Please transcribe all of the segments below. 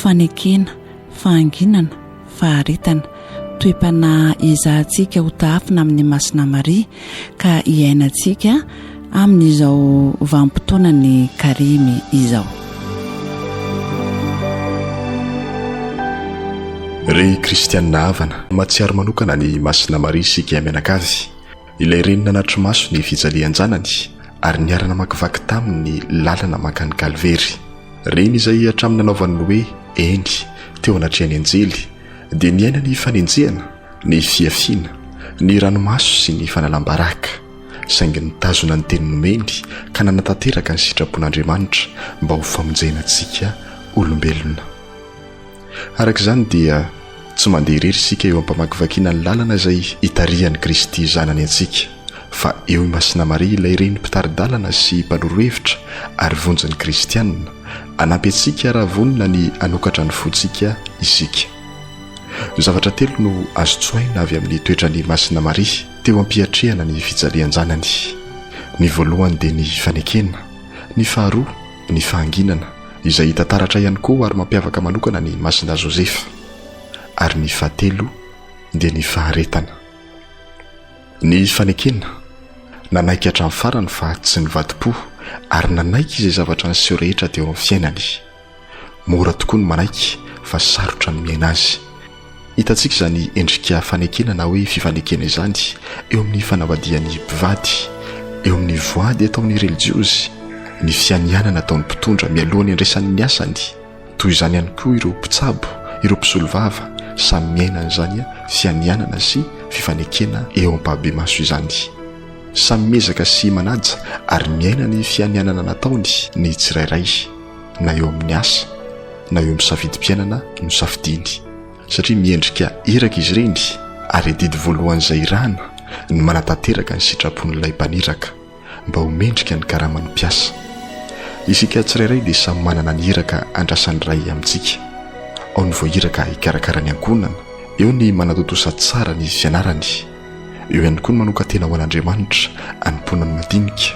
fanekena, fahanginana, faharetana, toe-panahy izahantsika ho tafina amin'ny Masina Maria ka hiainantsika amin'izao vanim-potoana ny Karemy izao. Ry kristianina havana, matsiaro manokana ny Masina Maria isika mianakavy. Ilay renina natry maso ny fijalian-janany ary niarana makivaky taminy lalana makany Kalvery. Reny izay hatramin'ny nanaovany hoe eny teo anatrehany anjely dia niaina ny fanenjehana, ny fiafiana, ny ranomaso sy ny fanalam-baraka, saingy nitazona ny teny nomeny ka nanatanteraka ny sitrapon'Andriamanitra mba ho famonjena antsika olombelona. Araka izany dia tsy mandeha irery isika eo ampamakivakiana ny lalana izay hitarihan'i Kristy zanany antsika, fa eo i Masina Maria ilay reny mpitari-dalana sy mpanoro-hevitra ary vonjin'ny kristianina anampy antsika raha vonina ny anokatra ny fontsika isika. Zavatra telo no azo tsoaina avy amin'ny toetran'ny Masina Maria teo ampiatrehana ny fijalian-janany. Ny voalohany dia ny fanekena, ny faharoa ny fahanginana izay hita taratra ihany koa ary mampiavaka manokana ny Masina Josefa, ary ny fahatelo dia ny faharetana. Ny fanekena nanaiky hatramin'ny farany fa tsy nivadi-po ary nanaiky izay zavatra niseho rehetra teo amin'ny fiainany. Mora tokoa ny manaiky fa sarotra ny miaina azy. Hitantsika izany endrika fanekena na hoe fifanekena izany eo amin'ny fanavadian'ny mpivady, eo amin'ny voady ataon'ny relijiosy, ny fianianana ataon'ny mpitondra mialohany andresan'ny asany, toy izany ihany koa ireo mpitsabo, ireo mpisolovava samy miainana izany fianianana sy fifanekena eo am-pahabe maso izany. Samy mezaka sy manaja ary miaina ny fianianana nataony ny tsirairay, na eo amin'ny asa na eo amin'ny safidim-piainana no safidiny, satria miendrika iraka izy ireny ary didy voalohan'izay irana ny manatanteraka ny sitrapon'ilay mpaniraka mba ho mendrika ny karamany mpiasa. Isika tsirairay dia samy manana ny iraka andrasan'ny ray amintsika. Ao ny voahiraka hikarakara ny ankonana, eo ny manatotosa tsara ny fianarany, eo ihany koa ny manoka tena ho an'Andriamanitra anomponany madinika,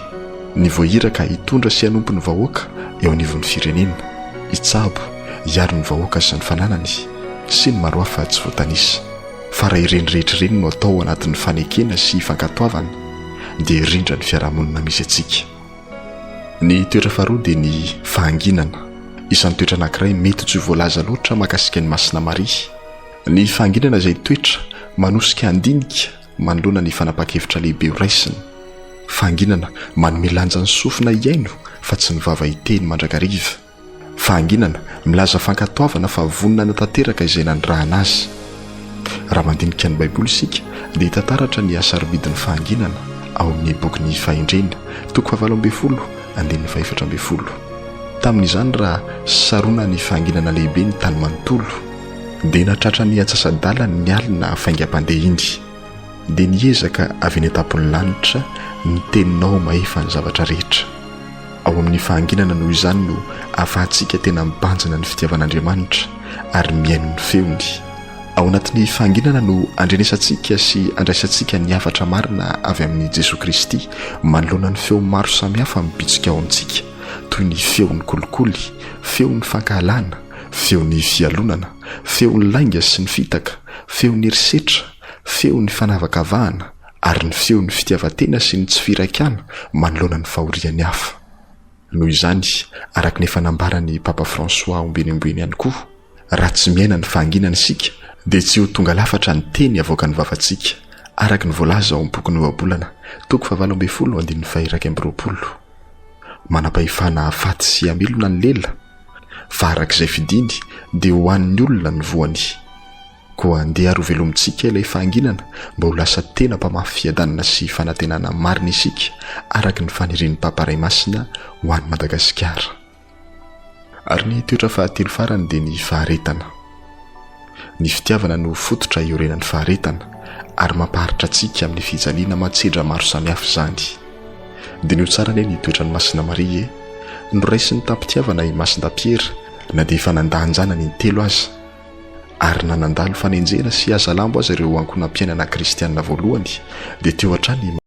ny voahiraka hitondra sy hanompo ny vahoaka eo anivon'ny firenena, hitsabo hiaro ny vahoaka sy ny fananany sy ny maro hafa tsy voatanisa. Fa raha ireny rehetra ireny no atao anatin'ny fanekena sy fankatoavana dia rindra ny fiarahamonina misy antsika. Ny toetra faharoa dia ny fahanginana, isan'ny toetra anankiray mety tsy voalaza loatra mahakasika ny Masina Maria. Ny fahanginana izay toetra manosika andinika manoloana ny fanapa-kevitra lehibe ho raisiny. Fahanginana manome lanja ny sofina iaino fa tsy ny vava hiteny mandrakariva. Fahanginana milaza fankatoavana fa vonina natanteraka izay nandrahana azy. Raha mandinika ny Baiboly isika dia hita taratra ny asarobidin'ny fahanginana ao amin'ny bokin'ny fahendrena 17:4. Tamin'izany raha sarona ny fahanginana lehibe ny tany manontolo dia natratra ny antsasadalany ny alina faingam-pandeha iny, dia niezaka avy ny atapon'ny lanitra ny teninao maefa ny zavatra rehetra. Ao amin'ny fahanginana noho izany no ahafahantsika tena mibanjina ny fitiavan'Andriamanitra ary miaino ny feony. Ao anatin'ny fahanginana no andrenesantsika sy andraisantsika ny hafatra marina avy amin'ny Jesoa Kristy manoloana ny feo maro samihafa mipitsika ao amintsika, toy ny feon'ny kolikoly, feon'ny fankahalana, feon'ny fialonana, feon'ny lainga sy ny fitaka, feon'ny erisetra, feon'ny fanavakavahana ary ny feon'ny fitiavatena sy ny tsy firakana manoloana ny fahorian'ny hafa. Noho izany, araka ny fanambaran'ny Papa François ombenimboeny ihany koa, raha tsy miaina ny fahanginana isika dia tsy ho tonga lafatra ny teny avoaka ny vavantsika, araka ny voalaza ao amin'ny boky ny ohabolana 17:1-20. Manam-pahefana afaty sy hamelona ny lela, fa arak'izay fidiny dia ho an'ny olona ny voany. Koa andeha haro velomintsika ilay fahanginana mba ho lasa tena mpamafy fiadanana sy fanantenana marina isika araka ny fanirian'ny Papa Ray Masina ho an'ny Madagasikara. Ary ny toetra fahatelo farany dia ny faharetana. Ny fitiavana no fototra iorenan'ny faharetana ary mampaharitra antsika amin'ny fijaliana matsedra maro samihafa izany. Dia ny ho tsara ny toetran'ny Masina Maria noraisiny tampitiavana i Masin-Dapiera na dia efa nandahan-janany ny telo aza, ary nanandalo fanenjena sy aza lambo aza ireo ankonam-piainana kristianina voalohany dia teo hatrany